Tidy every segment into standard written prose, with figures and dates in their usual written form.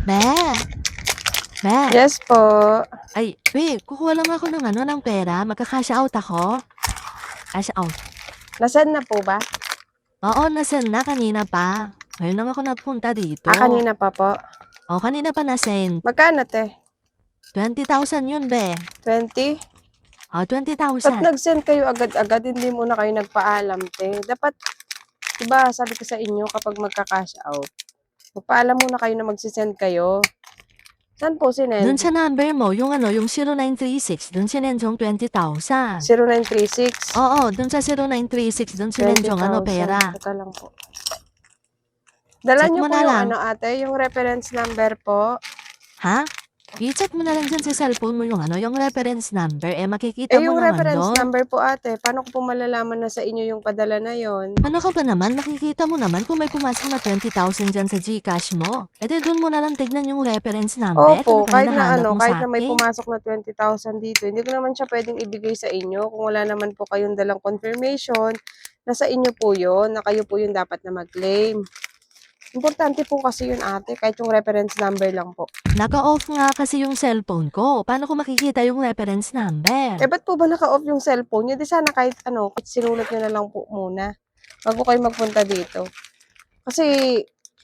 Be, be. Yes po. Ay, be, kukuha lang ako ng pera. Magka-cash out ako. Cash out. Nasaan na po ba? Oo, nasend na kanina pa. Ngayon lang ako napunta dito. Kanina pa po. O, kanina pa nasend. Magkano, te? 20,000 yun, be. 20? O, Ba't 20,000. nag-send kayo agad-agad? Hindi muna kayo nagpaalam, te. Dapat, diba, sabi ko sa inyo, kapag magka-cash out, magpaalam muna kayo na magsisend kayo. Saan po Doon sinend? sa number mo, yung 0936, doon sinend yung 20,000. 0936? Oo, doon sa 0936, doon sinend yung 20,000. pera. Teka lang po. Dala Check nyo mo po na yung lang. ate, yung reference number po. Ha? I-check mo na lang dyan sa cellphone mo yung reference number. Makikita mo Yung naman reference doon. number po, ate. Paano ko po malalaman na sa inyo yung padala na yon? Ano ka ba naman? Makikita mo naman kung may pumasok na 20,000 dyan sa GCash mo. Doon mo na lang tignan yung reference number. Opo, Ano pa kahit na hinahanap mo kahit sa na may akin? pumasok na 20,000 dito, hindi ko naman siya pwedeng ibigay sa inyo kung wala naman po kayong dalang confirmation na sa inyo po yun, na kayo po yung dapat na mag-claim. Importante po kasi yun, ate, kahit yung reference number lang po. Naka-off nga kasi yung cellphone ko. Paano ko makikita yung reference number? Ba't po ba naka-off yung cellphone nyo? Di sana kahit kahit sinulat nyo na lang po muna bago kayo magpunta dito. Kasi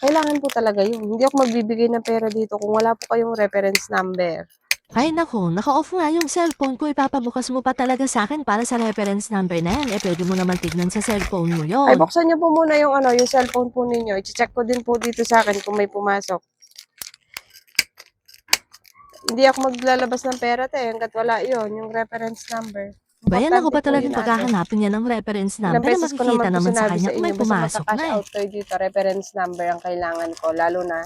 kailangan po talaga yun. Hindi ako magbibigay ng pera dito kung wala po kayong reference number. Ay naku, naka-off nga yung cellphone ko. Ipapabukas mo pa talaga sa akin para sa reference number na yan. Pwede mo naman tignan sa cellphone mo Ay, yon. buksan nyo po muna yung yung cellphone po ninyo. I-check ko din po dito sa akin kung may pumasok. Hindi ako maglalabas ng pera, hanggat wala yun, yung reference number. Bayan ako ba Importante po talagang yun, ate. paghahanapin niya ng reference Ilang number na beses ko makikita naman po naman sa sinabi kanya sa kung inyo, may basta pumasok magka-cash na eh. out kayo dito, reference number ang kailangan ko. Lalo na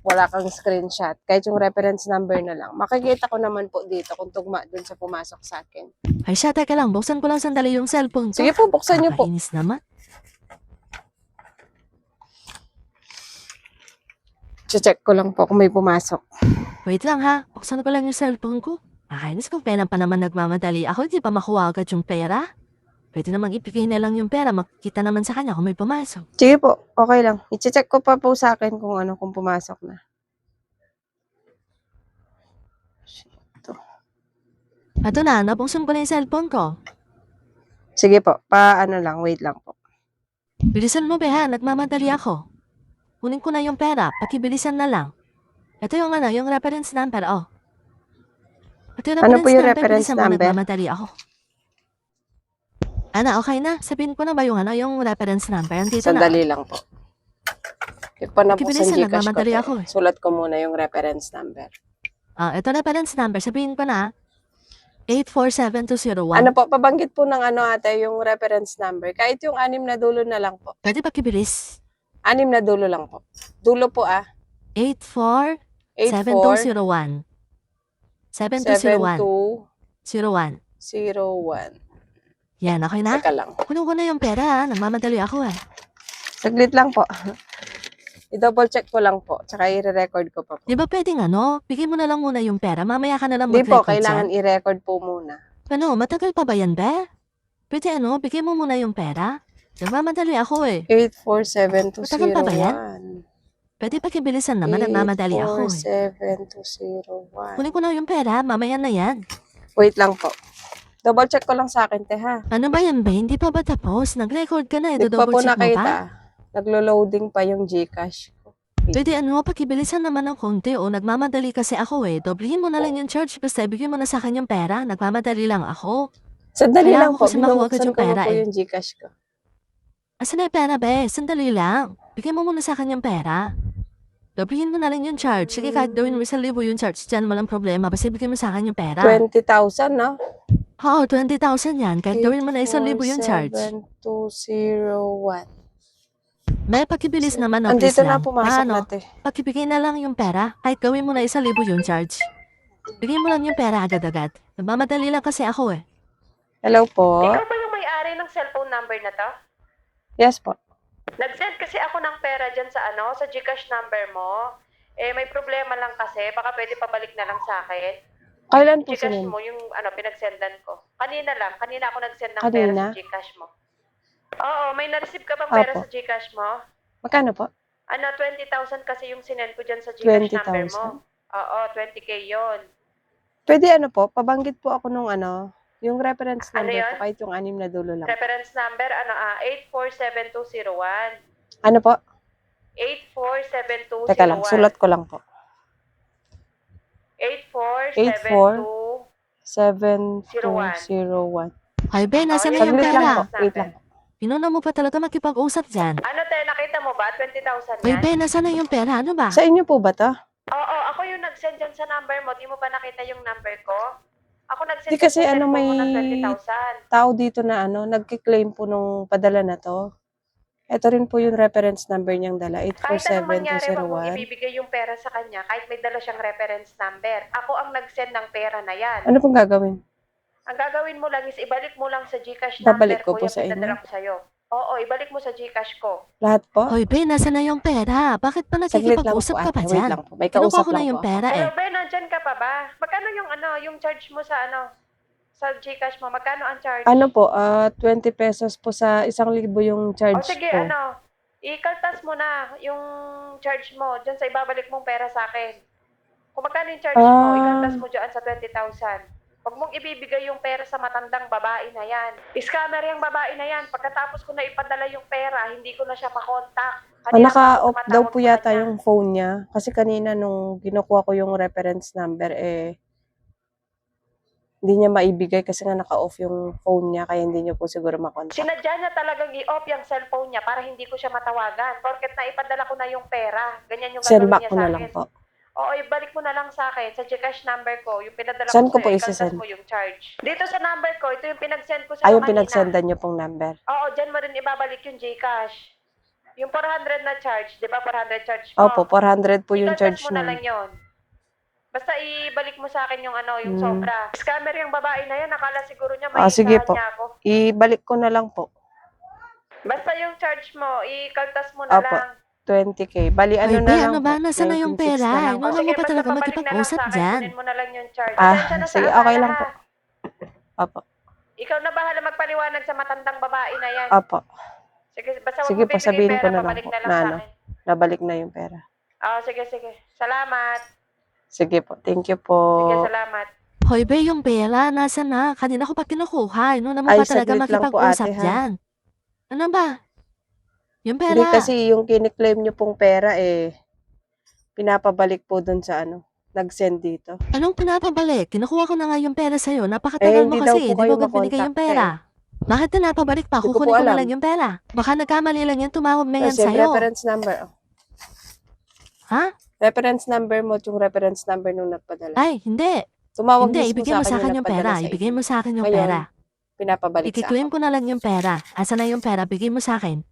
wala kang screenshot. Kahit yung reference number na lang. Makikita ko naman po dito kung tugma dun sa pumasok sa akin. Ay siya, teka lang, buksan ko lang sandali yung cellphone ko. Sige po, buksan nyo po. Kakainis naman. Check ko lang po kung may pumasok. Wait lang ha, buksan ko lang yung cellphone ko. Nakainis kung pera pa naman nagmamadali ako, di pa makuha agad yung pera. Pwede namang ibigay na lang yung pera, makikita naman sa kanya kung may pumasok. Sige po, okay lang. I-check ko pa po sa akin kung pumasok na. Ito na, nabuksan ko na yung cellphone ko. Sige po, wait lang po. Bilisan mo beha, nagmamadali ako. Kunin ko na yung pera, pakibilisan na lang. Ito yung yung reference number, oh. Ito yung Ano po yung number, reference bilisan mo, number? nagmamadali ako. Ana, okay na? Sabihin ko na ba yung reference number? Andito Sandali na. lang po. Ito pa na po sa Pakibilisan, Gcash ko. nagmamadali ako eh. Sulat ko muna yung reference number. Ito reference number, sabihin ko na. 847201. Ano po, pabanggit po ng ate yung reference number. Kahit yung 6 na dulo na lang po. Pwede pakibilis. 6 na dulo lang po. Dulo po 847201. 7201. 01. 7201. Yan, okay na? Teka lang. Kunin ko na yung pera, nagmamadali ako eh. Saglit lang po. I-double check ko lang po. Tsaka i-record ko pa po. Di ba pwedeng bigay mo na lang muna yung pera, mamaya ka na lang Hindi po, mag-record kailangan dyan. i-record po muna. Matagal pa ba yan, be? Pwede bigay mo muna yung pera. Nagmamadali ako eh. 847201. Matagal pa ba yan? Pwede pakibilisan naman, nagmamadali ako eh. 847201. Kunin ko na yung pera, mamaya na yan. Wait lang po. Double check ko lang sa akin, ha. Ano ba yan, be? Hindi pa ba tapos? Nag-record ka na, Hindi pa po double check mo nakita. pa? Naglo-loading pa yung Gcash ko. Pwede pakibilisan naman ng konti o nagmamadali kasi ako eh. Doblehin mo na lang yung charge basta ibigay mo na sa akin yung pera. Nagmamadali lang ako. Sandali Kaya lang ako po. kasi makuha agad Binubuksan yung ko pera po eh. yung Gcash ko. Asan na yung pera, be? Sandali lang. Bigay mo muna sa akin yung pera. Doblehin mo na lang yung charge. Sige, kahit gawin mo 1,000 yung charge dyan, walang problema. Basta ibigay mo sa akin yung pera. 20,000, no? Oo, 20,000 yan. Kahit gawin mo na 1,000 yung charge. 847201. May pakibilis naman, no, please Andito na lang. pumasok natin. Pakibigay na lang yung pera. Kahit gawin mo na 1,000 yung charge. Bigay mo lang yung pera agad-agad. Nagmamadali lang kasi ako eh. Hello po? Ikaw ba yung may-ari ng cellphone number na to? Yes po. Nag-send kasi ako ng pera dyan sa sa Gcash number mo. May problema lang kasi, baka pwede pabalik na lang sa akin. Kailan po Gcash sinend? mo, yung pinagsendan ko. Kanina ako nag-send ng Kanina? pera sa Gcash mo. Oo, may na-receive ka bang pera Opo. sa Gcash mo? Magkano po? Ano, 20,000 kasi yung sinend ko dyan sa Gcash number 20,000? mo. Oo, 20K yon. Pwede ano po, pabanggit po ako nung ano, yung reference Ano number po, yon? kahit yung 6 na dulo lang po. Reference number, 847201. Ano po? 847201. Teka lang, sulat ko lang po. 847201. 7201. Ay, be, nasa na yun yung Saglit lang po, pera? wait lang. Pinuna mo pa talaga makipag-usap dyan. Ano, te, nakita mo ba? 20,000 Ay, yan? be, nasa na yung pera? Ano ba? Sa inyo po ba to? Oo, ako yung nag-send dyan sa number mo. Di mo ba nakita yung number ko? Ako nag-send Di kasi sa ano, cellphone mo may ng 20,000. tao dito na ano, nagki-claim po nung padala na to. Ito rin po yung reference number niyang dala, Kahit anong mangyari, wag mong 847201. ibibigay yung pera sa kanya kahit may dala siyang reference number. Ako ang nag-send ng pera na yan. Ano pong gagawin? Ang gagawin mo lang is ibalik mo lang sa Gcash number Babalik ko ko po yung sa inyo? pinadala ko sa'yo. Oo, ibalik mo sa Gcash ko. Lahat po? Hoy, be, nasa na yung pera? Bakit pa Saglit lang po nakikipag-usap ka pa ate, wait dyan? lang po. May Kinukuha kausap ko na lang yung po. pera eh. Hello, Ben, nandyan ka pa ba? Magkano yung yung charge mo sa sa Gcash mo? Magkano ang charge? Ano po, 20 pesos po sa 1,000 yung O charge sige, ko. ikaltas mo na yung charge mo dyan sa ibabalik mong pera sa akin. Kung magkano yung charge mo, ikaltas mo dyan sa 20,000. Huwag mong ibibigay yung pera sa matandang babae na yan. Scammer yung babae na yan. Pagkatapos ko na ipadala yung pera, hindi ko na siya makontak. Naka-off daw po yata yung phone niya. Kasi kanina nung kinukuha ko yung reference number, hindi niya maibigay kasi nga naka-off yung phone niya, kaya hindi niya po siguro makontak. Sinadya niya talagang i-off yung cellphone niya para hindi ko siya matawagan. Porket na ipadala ko na yung pera. Ganyan yung Send gagawin back niya ko sa na akin. lang po. Oo, ibalik mo na lang sa akin sa Gcash number ko, yung pinadala Saan ko ko po sa'yo, ikaltas isi-send? mo yung charge. Dito sa number ko, ito yung pinag-send ko Ay, sa'yo yung kanina. pinagsendan niyo pong number. Oo, dyan mo rin ibabalik yung Gcash. Yung 400 na charge, di ba 400 charge mo? Opo, 400 po yung Ikaltas charge mo na lang nun. yon. Basta ibalik mo sa akin yung yung sobra. Scammer yung babae na yan, nakala siguro niya may Sige isahan po. niya ako. Ibalik ko na lang po. Basta yung charge mo, ikaltas mo na Opo, lang. 20K. Bali, ano Hoy, na be, lang ano po. ba? Nasa na yung 19,600 na pera? lang po. Inuna mo pa basta talaga pabalik na lang makipag-usap sa akin, dyan. kunin mo na lang yung charge. Pasensya na sa Sige, abala, okay lang po. ha? Opo. Ikaw na bahala magpaliwanag sa matandang babae na yan. Opo. Sige, basta huwag Sige mo po, bibigay sabihin ko pera, na lang pabalik po na lang na sa ano, akin. nabalik na yung pera. Oo, sige. Salamat. Sige po, thank you po. Sige, salamat. Hoy, be, yung pera, nasa na? Kanina ko pa kinukuha. Inuna mo Ay, pa talaga saglit lang po makipag-usap ate ha. dyan. Ano ba? Yung Hindi pera. kasi yung kiniklaim nyo pong pera pinapabalik po dun sa nag-send dito. Anong pinapabalik? Kinukuha ko na nga yung pera sa'yo. Napakatagal mo Hindi daw kasi. po Di kayo mo agad binigay yung makontak pera. Bakit na napabalik pa? Hindi ko po Kukunin ko na alam. lang yung pera. Baka nagkamali lang yan. Tumawag na yan Kasi sa'yo. reference number. Ha? Reference number mo, yung reference number nung nagpadala. Ay, hindi. Tumawag Hindi, mismo ibigay mo sa akin yung nagpadala pera. sa Ibigay inyo. mo sa akin yung Ngayon, pera. pinapabalik sa Ikiklaim ako. ko na lang yung pera. Asa na yung pera? Bigay mo sa akin.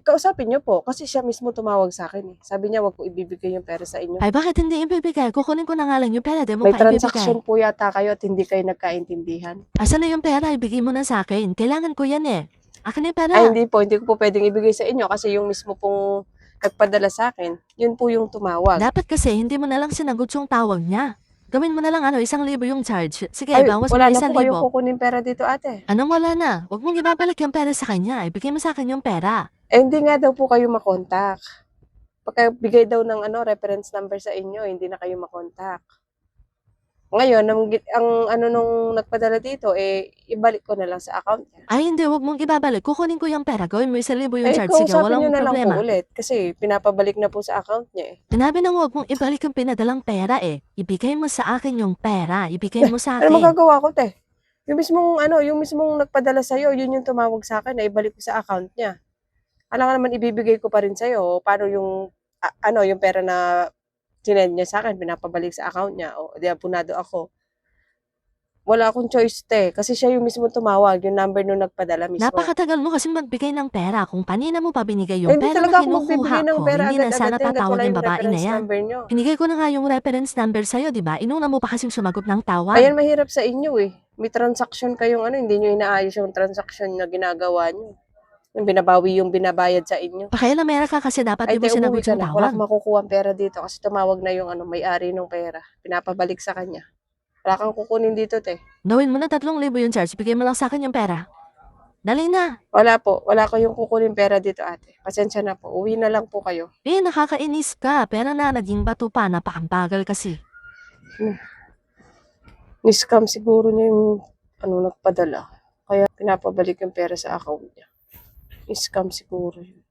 Kausapin niyo po, kasi siya mismo tumawag sa akin eh. Sabi niya, wag ko ibibigay yung pera sa inyo. Ay, bakit hindi ibibigay? Kukunin ko na nga lang yung pera. Di mo May pa ibibigay. transaction po yata kayo at hindi kayo nagkaintindihan. Asa na yung pera? Ibigay mo na sa akin. Kailangan ko yan eh. Akin yung pera. Ay, hindi ko po pwedeng ibigay sa inyo kasi yung mismo pong nagpadala sa akin, yun po yung tumawag. Dapat kasi hindi mo na lang sinagot yung tawag niya. Gawin mo na lang 1,000 yung charge. Sige, Ay, bawas mo wala na na po 1,000. kayong kukunin pera dito ate. Anong wala na? Huwag mong ibabalik yung pera sa kanya. Ibigay mo sa akin yung pera. Hindi nga daw po kayo makontak. Pagka bigay daw ng reference number sa inyo, hindi na kayo makontak. Ngayon, ang nung nagpadala dito, ibalik ko na lang sa account niya. Ay, hindi. Huwag mong ibabalik. Kukunin ko yung pera. Gawin mo 1,000 yung charge. Sige, Kausapin walang nyo na lang problema. po ulit kasi pinapabalik na po sa account niya eh. Sinabi na huwag mong ibalik yung pinadalang pera eh. Ibigay mo sa akin yung pera. Ibigay mo sa Ano akin. magagawa ko, te? Yung mismong nagpadala sa'yo, yun yung tumawag sa akin na ibalik ko sa account niya. Ano naman ibibigay ko pa rin sa'yo? Paano yung, yung pera na sinend niya sa akin, pinapabalik sa account niya. O, di apunado ako. Wala akong choice, te. Kasi siya yung mismo tumawag, yung number nung nagpadala mismo. Napakatagal mo kasi magbigay ng pera. Kung kanina mo pa binigay yung Hindi pera talaga na ako magbibigay kinukuha ng ko, pera hindi na agad-agad sana hanggat tatawag wala yung yung babae na reference yan. number nyo. Binigay ko na nga yung reference number sa'yo, di ba? Inuna mo pa kasing sumagot ng tawag. Ayan, mahirap sa inyo eh. May transaction kayong hindi nyo inaayos yung transaction na ginagawa nyo. Yung binabawi yung binabayad sa inyo. Pakialamera ka kasi dapat di mo Te, sinagot umuwi ka yung na. Wala tawag. akong makukuha ang pera dito kasi tumawag na yung may-ari ng pera. Pinapabalik sa kanya. Wala kang kukunin dito, te. Gawin mo na 3,000 yung charge. Bigay mo lang sa akin yung pera. Dali na. Wala po. Wala kayong kukunin pera dito, ate. Pasensya na po. Uwi na lang po kayo. Nakakainis ka. Pera na, naging bato pa. Napakabagal kasi. Ni-scam siguro niya yung nagpadala. Kaya pinapabalik yung pera sa account niya. Ni-scam siguro yun.